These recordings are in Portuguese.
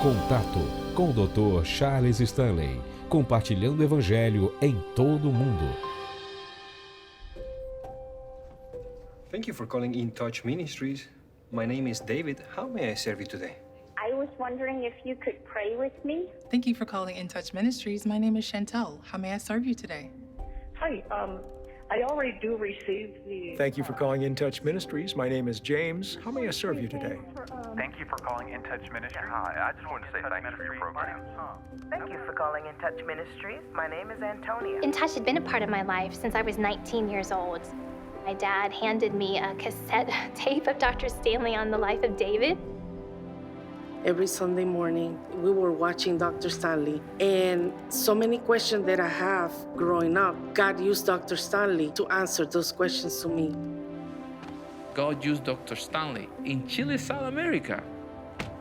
Contato com o Dr. Charles Stanley, compartilhando o Evangelho em todo o mundo. Thank you for calling In Touch Ministries. My name is David. How may I serve you today? I was wondering if you could pray with me. Thank you for calling In Touch Ministries. My name is Chantel. How may I serve you today? Hi, I already do receive the... Thank you for calling In Touch Ministries. My name is James. How may I serve you today? Thank you for calling In Touch Ministries. Hi, I just wanted to say thank you for your program. Thank you for calling In Touch Ministries. My name is Antonia. In Touch had been a part of my life since I was 19 years old. My dad handed me a cassette tape of Dr. Stanley on the life of David. Every Sunday morning, we were watching Dr. Stanley, and so many questions that I have growing up, God used Dr. Stanley to answer those questions to me. God used Dr. Stanley in Chile, South America,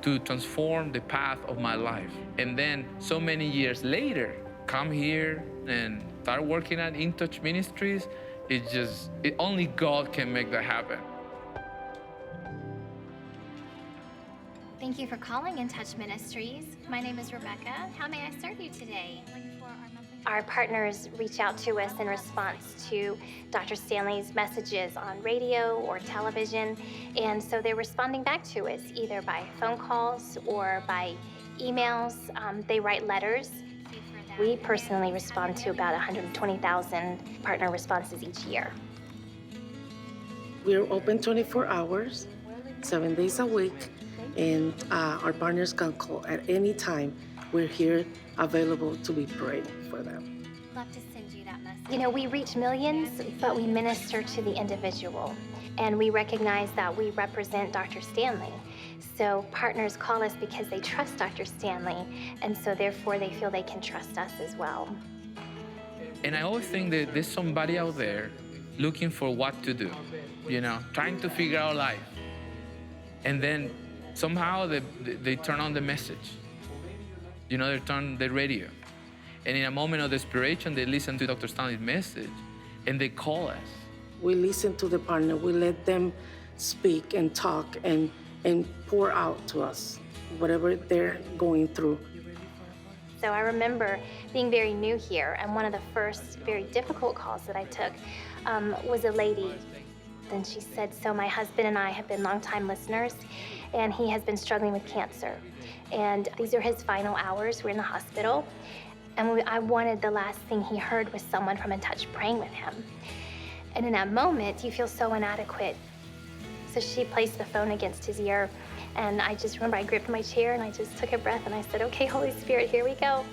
to transform the path of my life. And then so many years later, come here and start working at In Touch Ministries. Only God can make that happen. Thank you for calling In Touch Ministries. My name is Rebecca. How may I serve you today? Our partners reach out to us in response to Dr. Stanley's messages on radio or television, and so they're responding back to us either by phone calls or by emails. They write letters. We personally respond to about 120,000 partner responses each year. We're open 24 hours, 7 days a week, and our partners can call at any time. We're here available to be praying for them. Love to send you that message. You know, we reach millions, but we minister to the individual. And we recognize that we represent Dr. Stanley. So partners call us because they trust Dr. Stanley, and so therefore they feel they can trust us as well. And I always think that there's somebody out there looking for what to do, trying to figure out life. And then somehow they turn on the message. They turn the radio. And in a moment of desperation, they listen to Dr. Stanley's message and they call us. We listen to the partner. We let them speak and talk and pour out to us whatever they're going through. So I remember being very new here, and one of the first very difficult calls that I took was a lady. And she said, so my husband and I have been longtime listeners, and he has been struggling with cancer. And these are his final hours. We're in the hospital. And I wanted the last thing he heard was someone from In Touch praying with him. And in that moment, you feel so inadequate. So she placed the phone against his ear, and I just remember I gripped my chair and I just took a breath and I said, okay, Holy Spirit, here we go.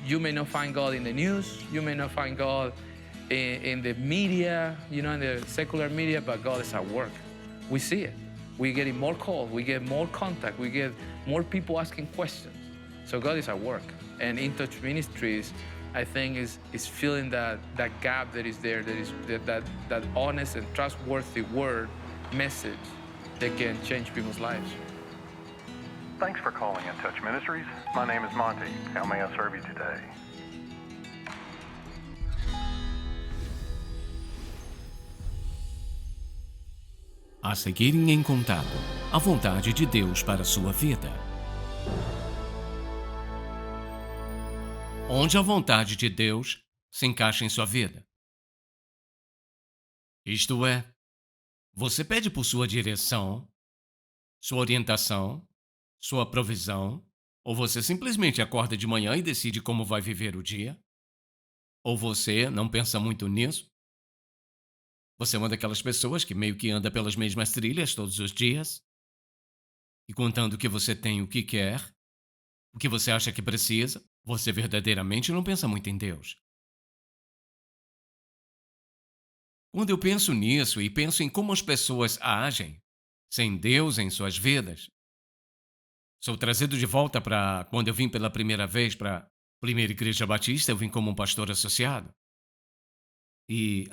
You may not find God in the news, you may not find God in the media, in the secular media, but God is at work. We see it. We're getting more calls, we get more contact, we get more people asking questions. So God is at work. And In Touch Ministries, I think, is filling that gap that is there, that honest and trustworthy word, message that can change people's lives. Thanks for calling In Touch Ministries. My name is Monty. How may I serve you today? A seguir em Contato, a vontade de Deus para a sua vida. Onde a vontade de Deus se encaixa em sua vida. Isto é, você pede por sua direção, sua orientação, sua provisão, ou você simplesmente acorda de manhã e decide como vai viver o dia? Ou você não pensa muito nisso? Você é uma daquelas pessoas que meio que anda pelas mesmas trilhas todos os dias? E contando que você tem o que quer, o que você acha que precisa, você verdadeiramente não pensa muito em Deus. Quando eu penso nisso e penso em como as pessoas agem, sem Deus em suas vidas, sou trazido de volta para quando eu vim pela primeira vez para a primeira igreja batista, eu vim como um pastor associado. E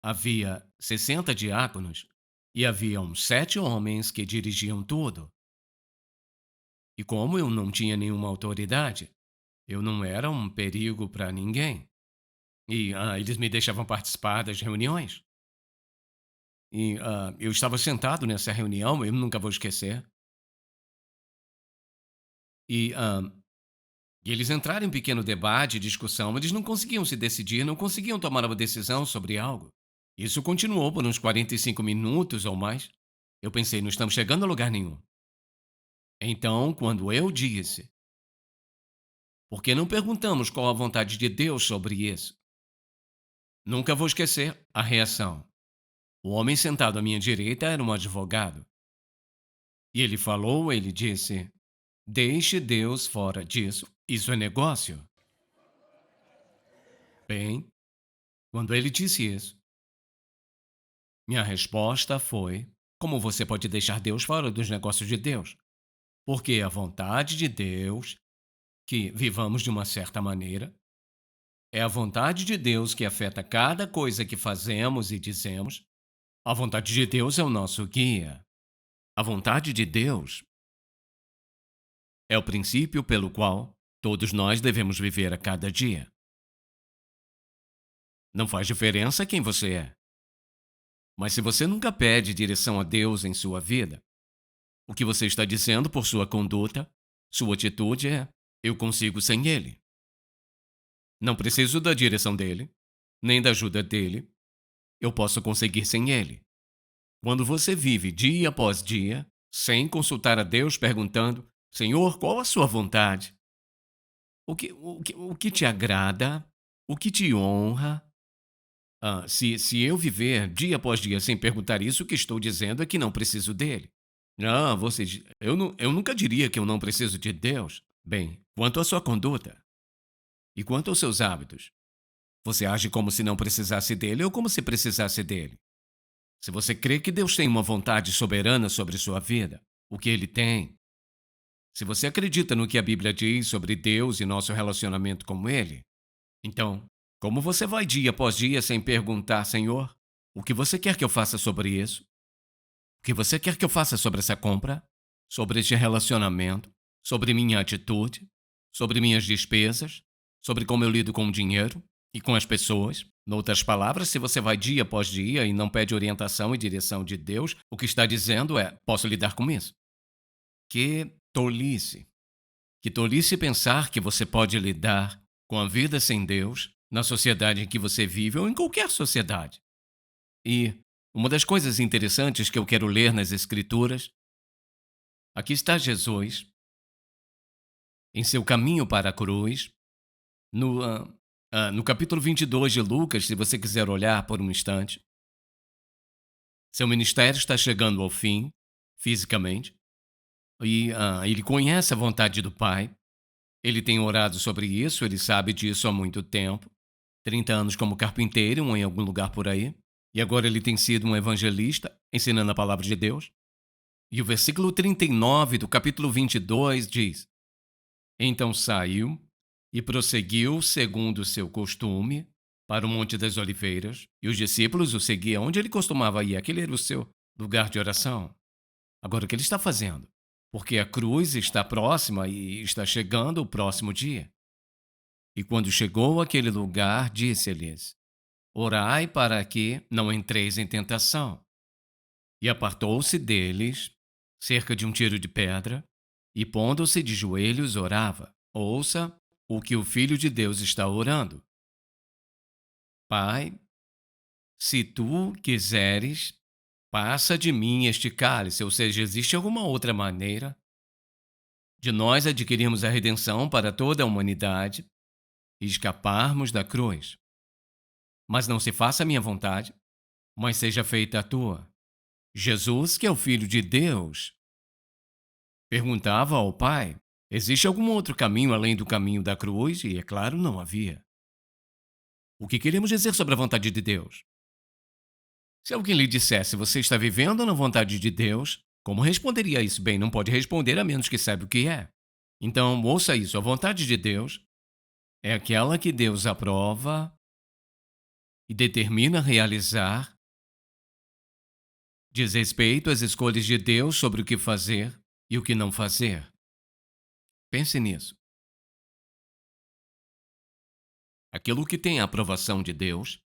havia 60 diáconos e haviam 7 homens que dirigiam tudo. E como eu não tinha nenhuma autoridade, eu não era um perigo para ninguém. E eles me deixavam participar das reuniões. E eu estava sentado nessa reunião, eu nunca vou esquecer. E, e eles entraram em um pequeno debate e discussão. Eles não conseguiam se decidir, não conseguiam tomar uma decisão sobre algo. Isso continuou por uns 45 minutos ou mais. Eu pensei, não estamos chegando a lugar nenhum. Então, quando eu disse, por que não perguntamos qual a vontade de Deus sobre isso? Nunca vou esquecer a reação. O homem sentado à minha direita era um advogado. E ele disse, deixe Deus fora disso, isso é negócio. Bem, quando ele disse isso, minha resposta foi, como você pode deixar Deus fora dos negócios de Deus? Porque a vontade de Deus, que vivamos de uma certa maneira, é a vontade de Deus que afeta cada coisa que fazemos e dizemos. A vontade de Deus é o nosso guia. A vontade de Deus é o princípio pelo qual todos nós devemos viver a cada dia. Não faz diferença quem você é. Mas se você nunca pede direção a Deus em sua vida, o que você está dizendo por sua conduta, sua atitude é: eu consigo sem Ele. Não preciso da direção dele, nem da ajuda dele. Eu posso conseguir sem Ele. Quando você vive dia após dia, sem consultar a Deus, perguntando: Senhor, qual a sua vontade? O que te agrada? O que te honra? Se eu viver dia após dia sem perguntar isso, o que estou dizendo é que não preciso dele. Eu nunca diria que eu não preciso de Deus. Bem, quanto à sua conduta e quanto aos seus hábitos, você age como se não precisasse dele ou como se precisasse dele? Se você crê que Deus tem uma vontade soberana sobre sua vida, o que ele tem, se você acredita no que a Bíblia diz sobre Deus e nosso relacionamento com ele, então, como você vai dia após dia sem perguntar, Senhor, o que você quer que eu faça sobre isso? O que você quer que eu faça sobre essa compra? Sobre este relacionamento? Sobre minha atitude? Sobre minhas despesas? Sobre como eu lido com o dinheiro e com as pessoas? Em outras palavras, se você vai dia após dia e não pede orientação e direção de Deus, o que está dizendo é: posso lidar com isso? Que tolice! Que tolice pensar que você pode lidar com a vida sem Deus na sociedade em que você vive ou em qualquer sociedade. E uma das coisas interessantes que eu quero ler nas Escrituras, aqui está Jesus, em seu caminho para a cruz, no capítulo 22 de Lucas, se você quiser olhar por um instante. Seu ministério está chegando ao fim, fisicamente, e ele conhece a vontade do Pai. Ele tem orado sobre isso, ele sabe disso há muito tempo. 30 anos como carpinteiro em algum lugar por aí. E agora ele tem sido um evangelista, ensinando a palavra de Deus. E o versículo 39 do capítulo 22 diz: Então saiu e prosseguiu segundo o seu costume para o Monte das Oliveiras, e os discípulos o seguiam onde ele costumava ir. Aquele era o seu lugar de oração. Agora, o que ele está fazendo? Porque a cruz está próxima e está chegando o próximo dia. E quando chegou àquele lugar, disse-lhes: Orai para que não entreis em tentação. E apartou-se deles, cerca de um tiro de pedra, e pondo-se de joelhos orava. Ouça o que o Filho de Deus está orando. Pai, se tu quiseres, passa de mim este cálice. Ou seja, existe alguma outra maneira de nós adquirirmos a redenção para toda a humanidade e escaparmos da cruz. Mas não se faça a minha vontade, mas seja feita a tua. Jesus, que é o Filho de Deus, perguntava ao Pai: existe algum outro caminho além do caminho da cruz? E, é claro, não havia. O que queremos dizer sobre a vontade de Deus? Se alguém lhe dissesse: você está vivendo na vontade de Deus, como responderia a isso? Bem, não pode responder a menos que saiba o que é. Então, ouça isso: a vontade de Deus é aquela que Deus aprova e determina realizar, diz respeito às escolhas de Deus sobre o que fazer e o que não fazer. Pense nisso. Aquilo que tem a aprovação de Deus,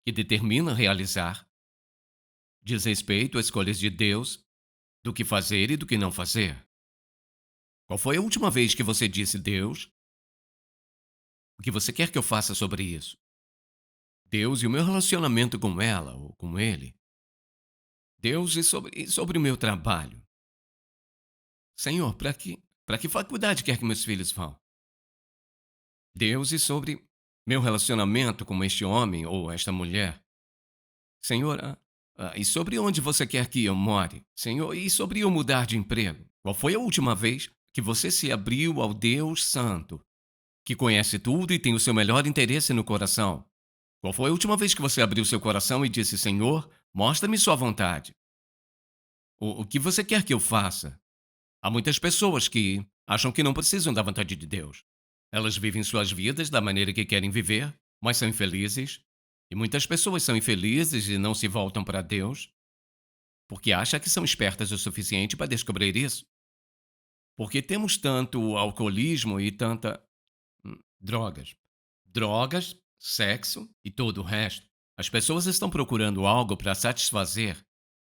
que determina realizar, diz respeito às escolhas de Deus do que fazer e do que não fazer. Qual foi a última vez que você disse, Deus, o que você quer que eu faça sobre isso? Deus e o meu relacionamento com ela ou com ele. Deus e sobre o meu trabalho. Senhor, para que faculdade quer que meus filhos vão? Deus e sobre meu relacionamento com este homem ou esta mulher. Senhor, e sobre onde você quer que eu more? Senhor, e sobre eu mudar de emprego? Qual foi a última vez que você se abriu ao Deus Santo, que conhece tudo e tem o seu melhor interesse no coração? Qual foi a última vez que você abriu seu coração e disse, Senhor, mostra-me sua vontade? O que você quer que eu faça? Há muitas pessoas que acham que não precisam da vontade de Deus. Elas vivem suas vidas da maneira que querem viver, mas são infelizes. E muitas pessoas são infelizes e não se voltam para Deus porque acham que são espertas o suficiente para descobrir isso. Porque temos tanto alcoolismo e tanta drogas. Drogas, sexo e todo o resto. As pessoas estão procurando algo para satisfazer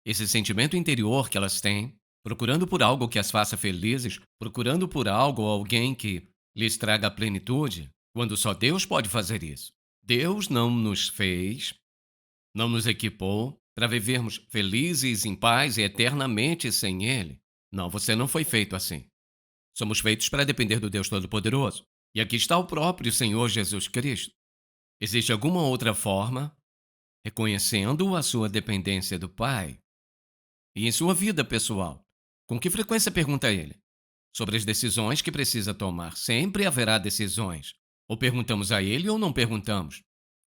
esse sentimento interior que elas têm, procurando por algo que as faça felizes, procurando por algo ou alguém que lhes traga a plenitude, quando só Deus pode fazer isso. Deus não nos fez, não nos equipou para vivermos felizes, em paz e eternamente sem Ele. Não, você não foi feito assim. Somos feitos para depender do Deus Todo-Poderoso. E aqui está o próprio Senhor Jesus Cristo. Existe alguma outra forma, reconhecendo a sua dependência do Pai? E em sua vida pessoal, com que frequência pergunta a Ele sobre as decisões que precisa tomar? Sempre haverá decisões. Ou perguntamos a Ele ou não perguntamos.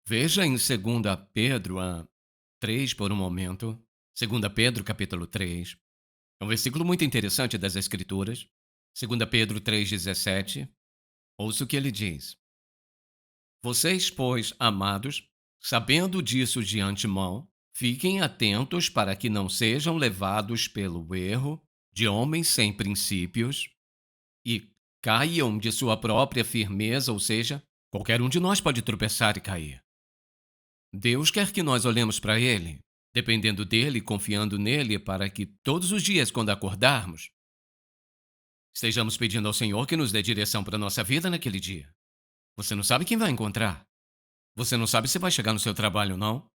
Veja em 2 Pedro 3 por um momento. 2 Pedro capítulo 3. É um versículo muito interessante das Escrituras. 2 Pedro 3,17. Ouça o que ele diz. Vocês, pois, amados, sabendo disso de antemão, fiquem atentos para que não sejam levados pelo erro de homens sem princípios e caiam de sua própria firmeza, ou seja, qualquer um de nós pode tropeçar e cair. Deus quer que nós olhemos para Ele, dependendo dEle, confiando nele, para que todos os dias, quando acordarmos, estejamos pedindo ao Senhor que nos dê direção para a nossa vida naquele dia. Você não sabe quem vai encontrar. Você não sabe se vai chegar no seu trabalho ou não,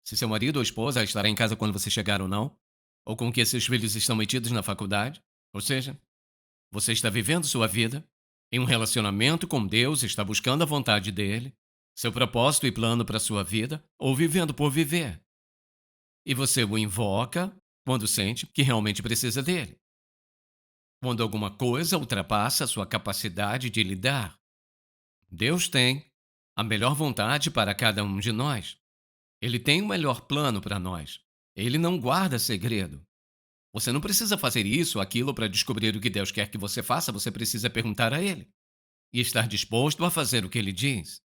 se seu marido ou esposa estará em casa quando você chegar ou não, ou com que seus filhos estão metidos na faculdade. Ou seja, você está vivendo sua vida em um relacionamento com Deus, está buscando a vontade dEle, seu propósito e plano para a sua vida, ou vivendo por viver. E você o invoca quando sente que realmente precisa dele. Quando alguma coisa ultrapassa a sua capacidade de lidar. Deus tem a melhor vontade para cada um de nós. Ele tem o melhor plano para nós. Ele não guarda segredo. Você não precisa fazer isso ou aquilo para descobrir o que Deus quer que você faça, você precisa perguntar a Ele e estar disposto a fazer o que Ele diz.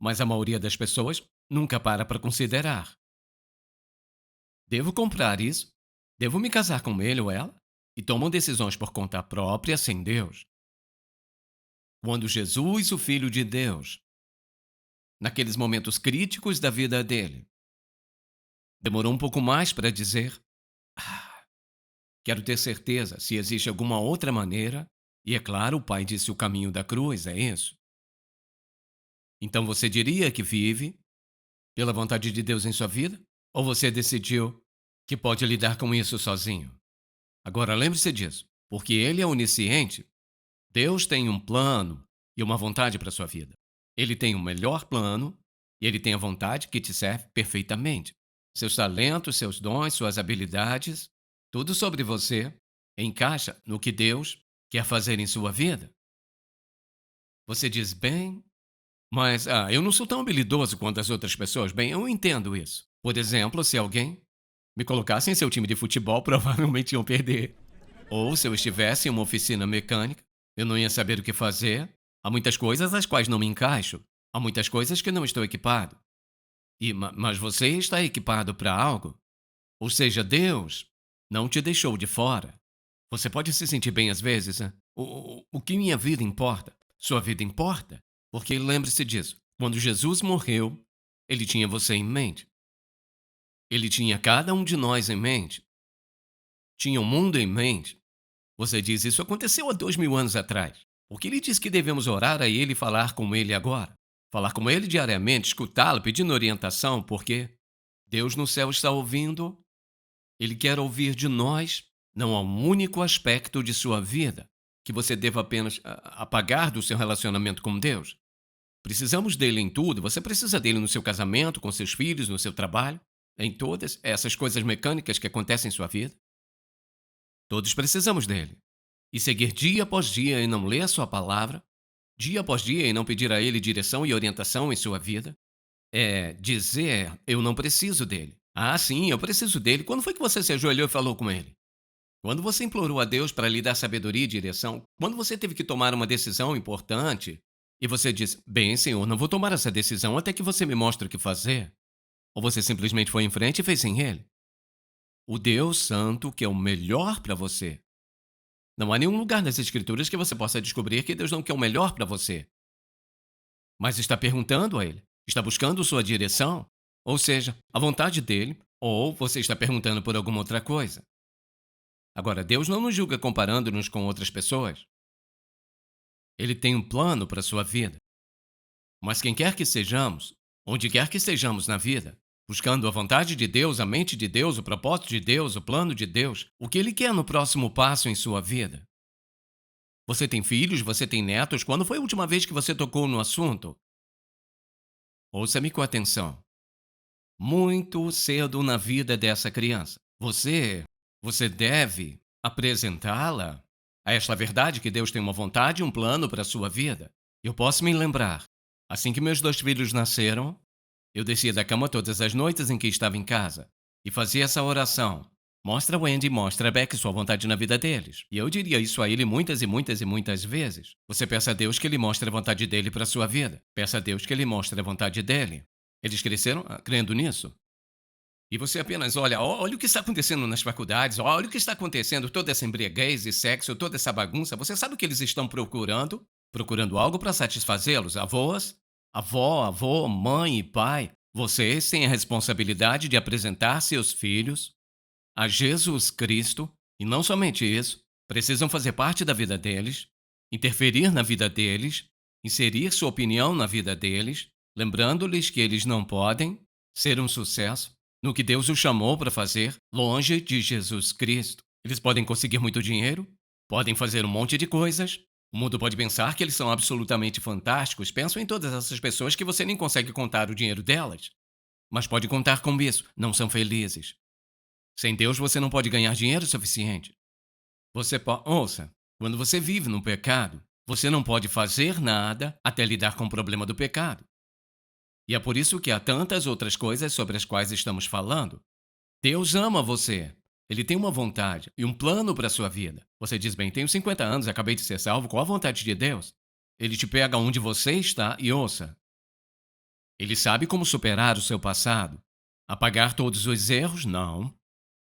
Mas a maioria das pessoas nunca para considerar. Devo comprar isso? Devo me casar com ele ou ela? E tomam decisões por conta própria sem Deus. Quando Jesus, o Filho de Deus, naqueles momentos críticos da vida dele, demorou um pouco mais para dizer: quero ter certeza se existe alguma outra maneira. E é claro, o Pai disse o caminho da cruz, é isso. Então você diria que vive pela vontade de Deus em sua vida? Ou você decidiu que pode lidar com isso sozinho? Agora lembre-se disso, porque Ele é onisciente. Deus tem um plano e uma vontade para a sua vida. Ele tem o melhor plano e Ele tem a vontade que te serve perfeitamente. Seus talentos, seus dons, suas habilidades, tudo sobre você encaixa no que Deus quer fazer em sua vida. Você diz, bem, mas eu não sou tão habilidoso quanto as outras pessoas. Bem, eu entendo isso. Por exemplo, se alguém me colocasse em seu time de futebol, provavelmente iam perder. Ou se eu estivesse em uma oficina mecânica, eu não ia saber o que fazer. Há muitas coisas às quais não me encaixo. Há muitas coisas que não estou equipado. Mas você está equipado para algo. Ou seja, Deus não te deixou de fora. Você pode se sentir bem às vezes. O que minha vida importa? Sua vida importa? Porque lembre-se disso. Quando Jesus morreu, Ele tinha você em mente. Ele tinha cada um de nós em mente. Tinha o mundo em mente. Você diz, isso aconteceu há 2000 anos atrás. Porque ele diz que devemos orar a ele e falar com ele agora. Falar com ele diariamente, escutá-lo, pedindo orientação, porque Deus no céu está ouvindo. Ele quer ouvir de nós. Não há um único aspecto de sua vida que você deva apenas apagar do seu relacionamento com Deus. Precisamos dele em tudo. Você precisa dele no seu casamento, com seus filhos, no seu trabalho, em todas essas coisas mecânicas que acontecem em sua vida. Todos precisamos dele. E seguir dia após dia e não ler a sua palavra, dia após dia e não pedir a ele direção e orientação em sua vida, é dizer, eu não preciso dele. Ah, sim, eu preciso dele. Quando foi que você se ajoelhou e falou com ele? Quando você implorou a Deus para lhe dar sabedoria e direção? Quando você teve que tomar uma decisão importante e você disse, bem, Senhor, não vou tomar essa decisão até que você me mostre o que fazer? Ou você simplesmente foi em frente e fez sem ele? O Deus Santo quer o melhor para você. Não há nenhum lugar nas Escrituras que você possa descobrir que Deus não quer o melhor para você. Mas está perguntando a Ele, está buscando sua direção, ou seja, a vontade dele, ou você está perguntando por alguma outra coisa. Agora, Deus não nos julga comparando-nos com outras pessoas. Ele tem um plano para a sua vida. Mas quem quer que sejamos, onde quer que estejamos na vida, buscando a vontade de Deus, a mente de Deus, o propósito de Deus, o plano de Deus, o que Ele quer no próximo passo em sua vida. Você tem filhos, você tem netos, quando foi a última vez que você tocou no assunto? Ouça-me com atenção. Muito cedo na vida dessa criança, você deve apresentá-la a esta verdade que Deus tem uma vontade e um plano para a sua vida. Eu posso me lembrar, assim que meus 2 filhos nasceram, eu descia da cama todas as noites em que estava em casa e fazia essa oração. Mostra a Wendy, mostra a Beck sua vontade na vida deles. E eu diria isso a ele muitas e muitas e muitas vezes. Você peça a Deus que Ele mostre a vontade dele para a sua vida. Peça a Deus que Ele mostre a vontade dele. Eles cresceram crendo nisso. E você apenas olha o que está acontecendo nas faculdades, olha o que está acontecendo, toda essa embriaguez e sexo, toda essa bagunça. Você sabe o que eles estão procurando? Procurando algo para satisfazê-los. Avós, avô, mãe e pai, vocês têm a responsabilidade de apresentar seus filhos a Jesus Cristo, e não somente isso, precisam fazer parte da vida deles, interferir na vida deles, inserir sua opinião na vida deles, lembrando-lhes que eles não podem ser um sucesso no que Deus os chamou para fazer longe de Jesus Cristo. Eles podem conseguir muito dinheiro, podem fazer um monte de coisas. O mundo pode pensar que eles são absolutamente fantásticos. Pensam em todas essas pessoas que você nem consegue contar o dinheiro delas. Mas pode contar com isso. Não são felizes. Sem Deus você não pode ganhar dinheiro suficiente. Ouça, quando você vive no pecado, você não pode fazer nada até lidar com o problema do pecado. E é por isso que há tantas outras coisas sobre as quais estamos falando. Deus ama você. Ele tem uma vontade e um plano para a sua vida. Você diz, bem, tenho 50 anos, acabei de ser salvo, qual a vontade de Deus? Ele te pega onde você está e ouça. Ele sabe como superar o seu passado. Apagar todos os erros? Não.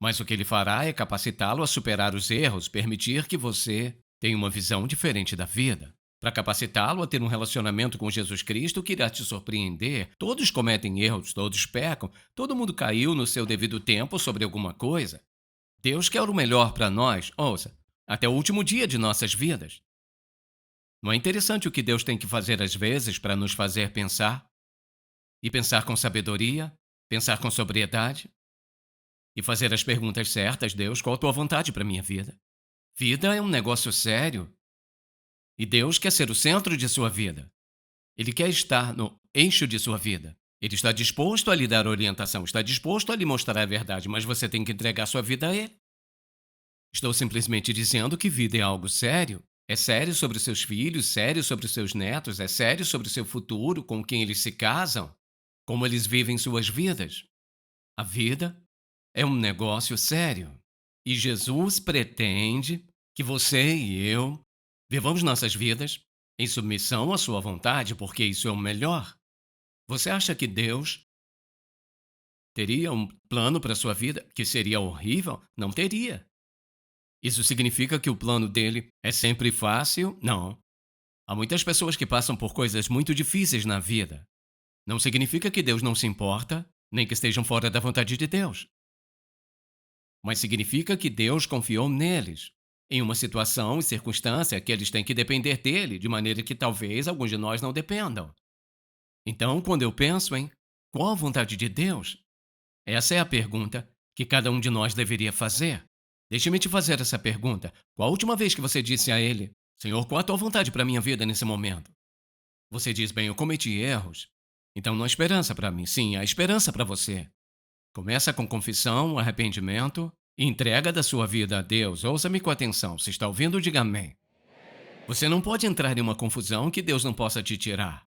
Mas o que ele fará é capacitá-lo a superar os erros, permitir que você tenha uma visão diferente da vida. Para capacitá-lo a ter um relacionamento com Jesus Cristo que irá te surpreender. Todos cometem erros, todos pecam, todo mundo caiu no seu devido tempo sobre alguma coisa. Deus quer o melhor para nós, ouça, até o último dia de nossas vidas. Não é interessante o que Deus tem que fazer às vezes para nos fazer pensar? E pensar com sabedoria, pensar com sobriedade? E fazer as perguntas certas, Deus, qual a tua vontade para a minha vida? Vida é um negócio sério. E Deus quer ser o centro de sua vida. Ele quer estar no eixo de sua vida. Ele está disposto a lhe dar orientação, está disposto a lhe mostrar a verdade, mas você tem que entregar sua vida a Ele. Estou simplesmente dizendo que vida é algo sério. É sério sobre os seus filhos, sério sobre os seus netos, é sério sobre o seu futuro, com quem eles se casam, como eles vivem suas vidas. A vida é um negócio sério. E Jesus pretende que você e eu vivamos nossas vidas em submissão à sua vontade, porque isso é o melhor. Você acha que Deus teria um plano para a sua vida que seria horrível? Não teria. Isso significa que o plano dele é sempre fácil? Não. Há muitas pessoas que passam por coisas muito difíceis na vida. Não significa que Deus não se importa, nem que estejam fora da vontade de Deus. Mas significa que Deus confiou neles. em uma situação e circunstância que eles têm que depender dele, de maneira que talvez alguns de nós não dependam. Então, quando eu penso em qual a vontade de Deus, essa é a pergunta que cada um de nós deveria fazer. Deixe-me te fazer essa pergunta. Qual a última vez que você disse a ele: Senhor, qual a tua vontade para a minha vida nesse momento? Você diz: bem, eu cometi erros. Então não há esperança para mim. Sim, há esperança para você. Começa com confissão, arrependimento e entrega da sua vida a Deus. Ouça-me com atenção. Se está ouvindo, diga amém. Você não pode entrar em uma confusão que Deus não possa te tirar.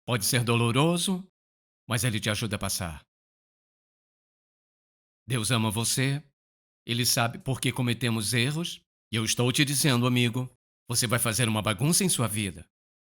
Pode ser doloroso, mas Ele te ajuda a passar. Deus ama você. Ele sabe por que cometemos erros. E eu estou te dizendo, amigo, você vai fazer uma bagunça em sua vida.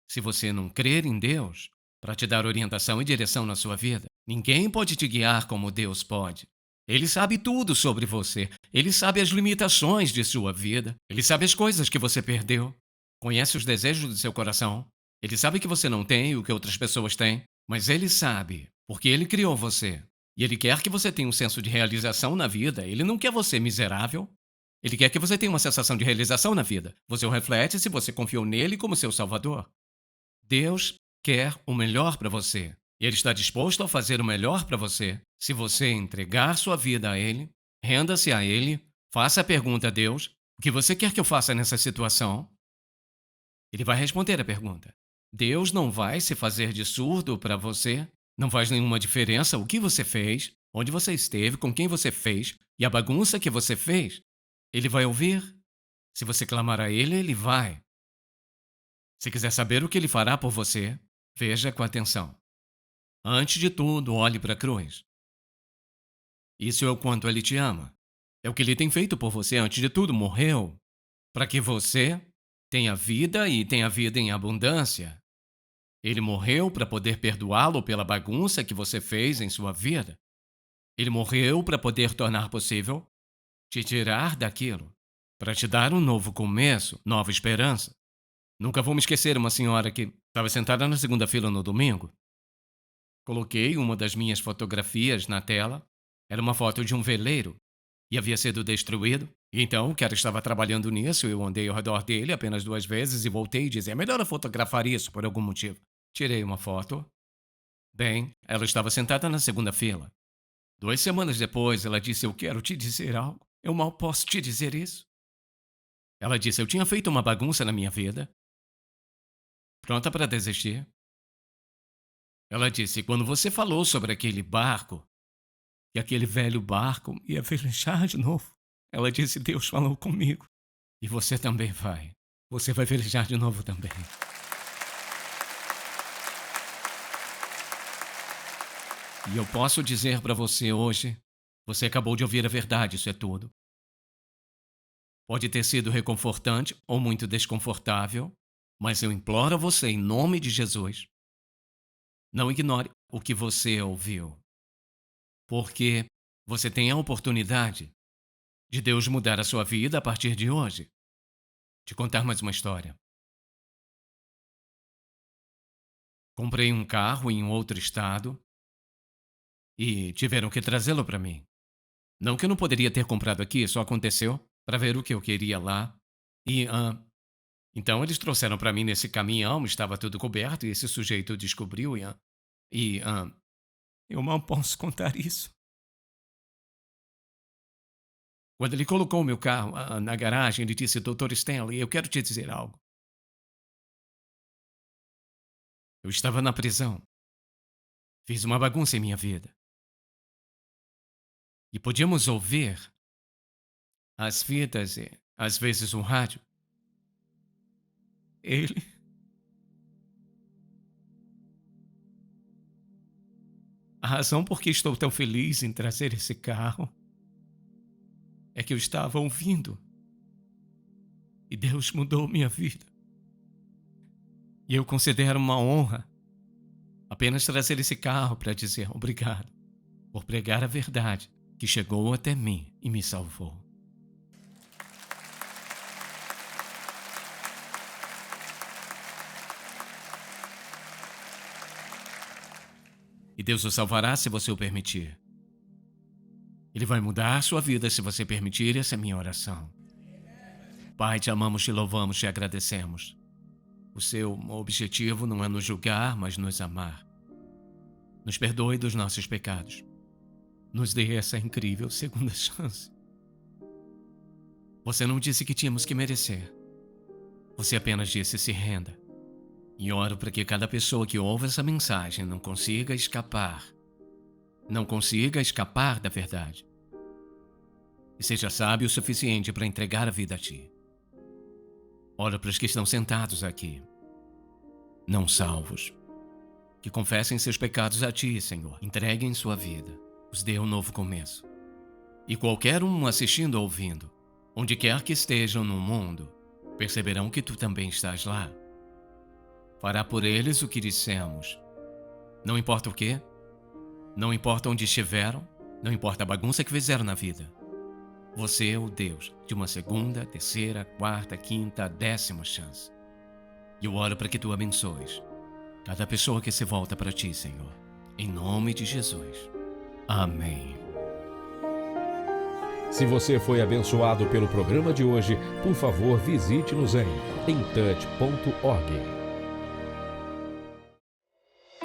Se você não crer em Deus para te dar orientação e direção na sua vida, ninguém pode te guiar como Deus pode. Ele sabe tudo sobre você. Ele sabe as limitações de sua vida. Ele sabe as coisas que você perdeu. Conhece os desejos do seu coração. Ele sabe que você não tem o que outras pessoas têm. Mas Ele sabe, porque Ele criou você. E Ele quer que você tenha um senso de realização na vida. Ele não quer você miserável. Ele quer que você tenha uma sensação de realização na vida. Você o reflete se você confiou nele como seu salvador. Deus quer o melhor para você. E Ele está disposto a fazer o melhor para você. Se você entregar sua vida a Ele, renda-se a Ele, faça a pergunta a Deus: o que você quer que eu faça nessa situação? Ele vai responder a pergunta. Deus não vai se fazer de surdo para você. Não faz nenhuma diferença o que você fez, onde você esteve, com quem você fez e a bagunça que você fez. Ele vai ouvir. Se você clamar a Ele, Ele vai. Se quiser saber o que Ele fará por você, veja com atenção. Antes de tudo, olhe para a cruz. Isso é o quanto Ele te ama. É o que Ele tem feito por você. Antes de tudo, morreu para que você tenha vida e tenha vida em abundância. Ele morreu para poder perdoá-lo pela bagunça que você fez em sua vida. Ele morreu para poder tornar possível te tirar daquilo, para te dar um novo começo, nova esperança. Nunca vou me esquecer uma senhora que estava sentada na segunda fila no domingo. Coloquei uma das minhas fotografias na tela. Era uma foto de um veleiro e havia sido destruído. Então, o cara estava trabalhando nisso, eu andei ao redor dele apenas 2 vezes e voltei e disse: é melhor eu fotografar isso por algum motivo. Tirei uma foto. Bem, ela estava sentada na segunda fila. 2 semanas depois, ela disse: eu quero te dizer algo. Eu mal posso te dizer isso. Ela disse: eu tinha feito uma bagunça na minha vida. Pronta para desistir. Ela disse: quando você falou sobre aquele barco, e aquele velho barco ia velejar de novo, ela disse: Deus falou comigo. E você também vai. Você vai velejar de novo também. E eu posso dizer para você hoje, você acabou de ouvir a verdade, isso é tudo. Pode ter sido reconfortante ou muito desconfortável, mas eu imploro a você, em nome de Jesus, não ignore o que você ouviu, porque você tem a oportunidade de Deus mudar a sua vida a partir de hoje. Te contar mais uma história. Comprei um carro em um outro estado e tiveram que trazê-lo para mim. Não que eu não poderia ter comprado aqui, só aconteceu para ver o que eu queria lá. Então eles trouxeram para mim nesse caminhão, estava tudo coberto e esse sujeito descobriu eu mal posso contar isso. Quando ele colocou o meu carro na garagem, ele disse: Dr. Stanley, eu quero te dizer algo. Eu estava na prisão. Fiz uma bagunça em minha vida. E podíamos ouvir as fitas e, às vezes, um rádio. A razão por que estou tão feliz em trazer esse carro é que eu estava ouvindo. E Deus mudou minha vida. E eu considero uma honra apenas trazer esse carro para dizer obrigado por pregar a verdade que chegou até mim e me salvou. E Deus o salvará se você o permitir. Ele vai mudar a sua vida se você permitir, essa é a minha oração. Pai, te amamos, te louvamos, te agradecemos. O seu objetivo não é nos julgar, mas nos amar. Nos perdoe dos nossos pecados. Nos dê essa incrível segunda chance. Você não disse que tínhamos que merecer. Você apenas disse se renda. E oro para que cada pessoa que ouve essa mensagem não consiga escapar da verdade. E seja sábio o suficiente para entregar a vida a Ti. Ora para os que estão sentados aqui, não salvos, que confessem seus pecados a Ti, Senhor. Entreguem sua vida, os dê um novo começo. E qualquer um assistindo ou ouvindo, onde quer que estejam no mundo, perceberão que Tu também estás lá. Fará por eles o que dissemos. Não importa o quê, não importa onde estiveram, não importa a bagunça que fizeram na vida. Você é o Deus de uma segunda, terceira, quarta, quinta, 10ª chance. E eu oro para que Tu abençoes cada pessoa que se volta para Ti, Senhor. Em nome de Jesus. Amém. Se você foi abençoado pelo programa de hoje, por favor, visite-nos em intouch.org.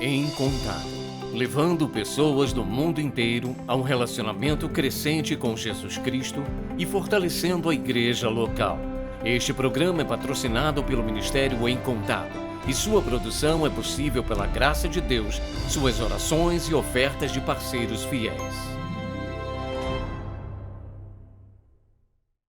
Em Contato, levando pessoas do mundo inteiro a um relacionamento crescente com Jesus Cristo e fortalecendo a igreja local. Este programa é patrocinado pelo Ministério Em Contato e sua produção é possível pela graça de Deus, suas orações e ofertas de parceiros fiéis.